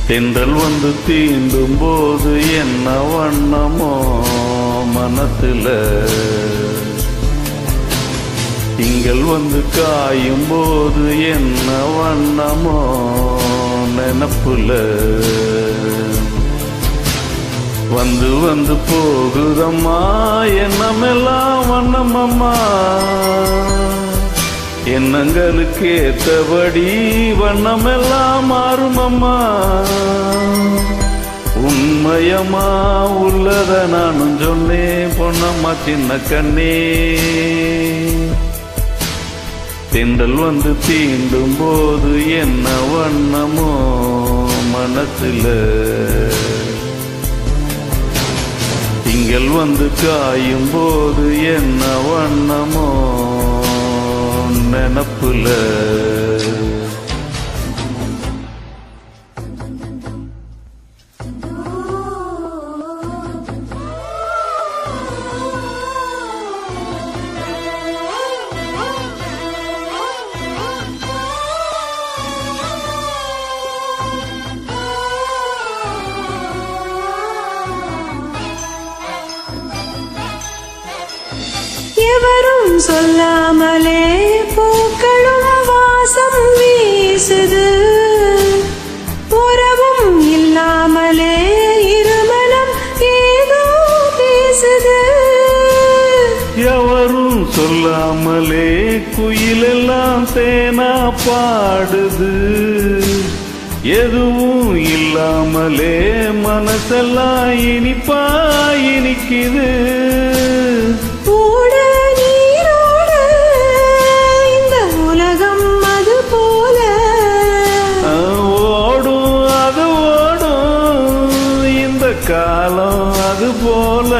தென்றல் வந்து தீண்டும் போது என்ன வண்ணமோ மனத்துல, திங்கள் வந்து காயும் போது என்ன வண்ணமோ நினப்புல, வந்து வந்து போகுதம்மா எண்ணமெல்லாம் வண்ணமம்மா, எண்ணங்களுக்கு ஏற்றபடி வண்ணமெல்லாம் மாறுமம்மா. உண்மையம்மா உள்ளத நானும் சொன்னேன் பொன்னம்மா சின்ன கண்ணே. தென்றல் வந்து தீண்டும் போது என்ன வண்ணமோ மனசுல, திங்கள் வந்து காயும் போது என்ன வண்ணமோ நினப்புல. எவரும் சொல்லாமலே பூக்களும் வாசம் வீசுது, உறவும் இல்லாமலே இருமனம் ஏதோ பேசுது. எவரும் சொல்லாமலே குயிலெல்லாம் தேனா பாடுது, எதுவும் இல்லாமலே மனசெல்லாம் இனிப்பா இனிக்குது. காலம் அது போல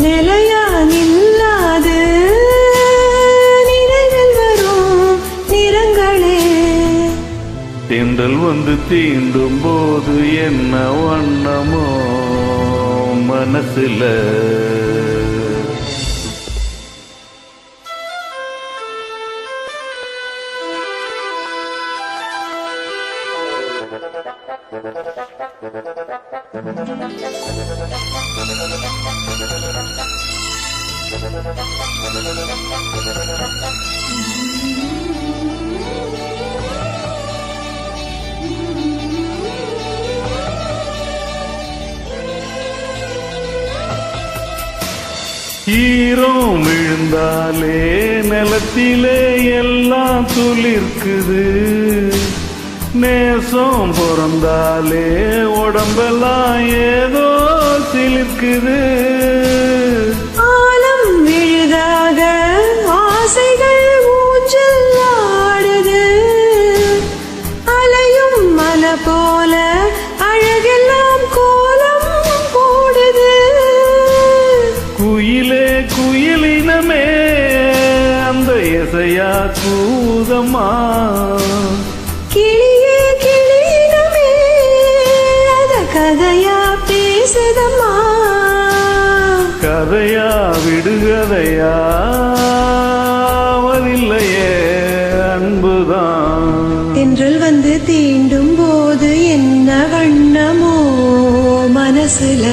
நிலையா நில்லாது நினைவில் வரும் நிறங்களே. தென்றல் வந்து தீண்டும் போது என்ன வண்ணமோ மனசுல, ஈரம் விழுந்தாலே நிலத்திலே எல்லாம் துளிர்க்குது, நேசம் பிறந்தாலே உடம்பெல்லாம் ஏதோ சிலிர்க்குது. ஆலம் விழுதாக ஆசைகள் ஊஞ்சல் ஆடுது, அலையும் மலை போல அழகெல்லாம் கோலம் போடுது. குயிலே குயிலினமே அந்த இசையா கூதம்மா, கிளியே கிளியினமே அத கதையா பேசுதம்மா. கதையா விடுகதையா அவதில்லையே அன்புதான். தென்றல் வந்து தீண்டும் போது என்ன வண்ணமோ மனசுல,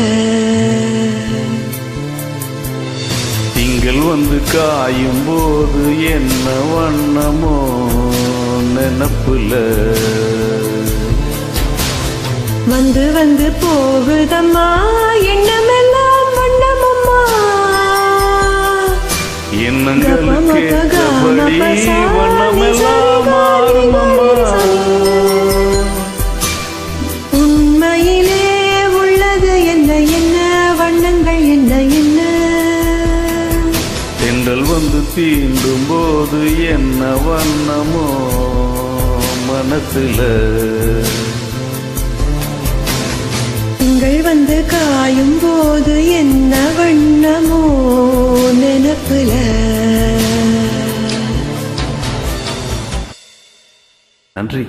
திங்கள் வந்து காயும் போது என்ன வண்ணமோ நினப்புல, வந்து வந்து போகுதம்மா எண்ணமெல்லாம் வண்ணமம்மா. எண்ணங்களுக்கு ஏற்றபடி வண்ணமெல்லாம் மாறுமம்மா. உண்மையிலே உள்ளது என்ன என்ன வண்ணங்கள் என்ன என்ன. தென்றல் வந்து தீண்டும் போது என்ன வண்ணமோ மனசுல, நன்றி.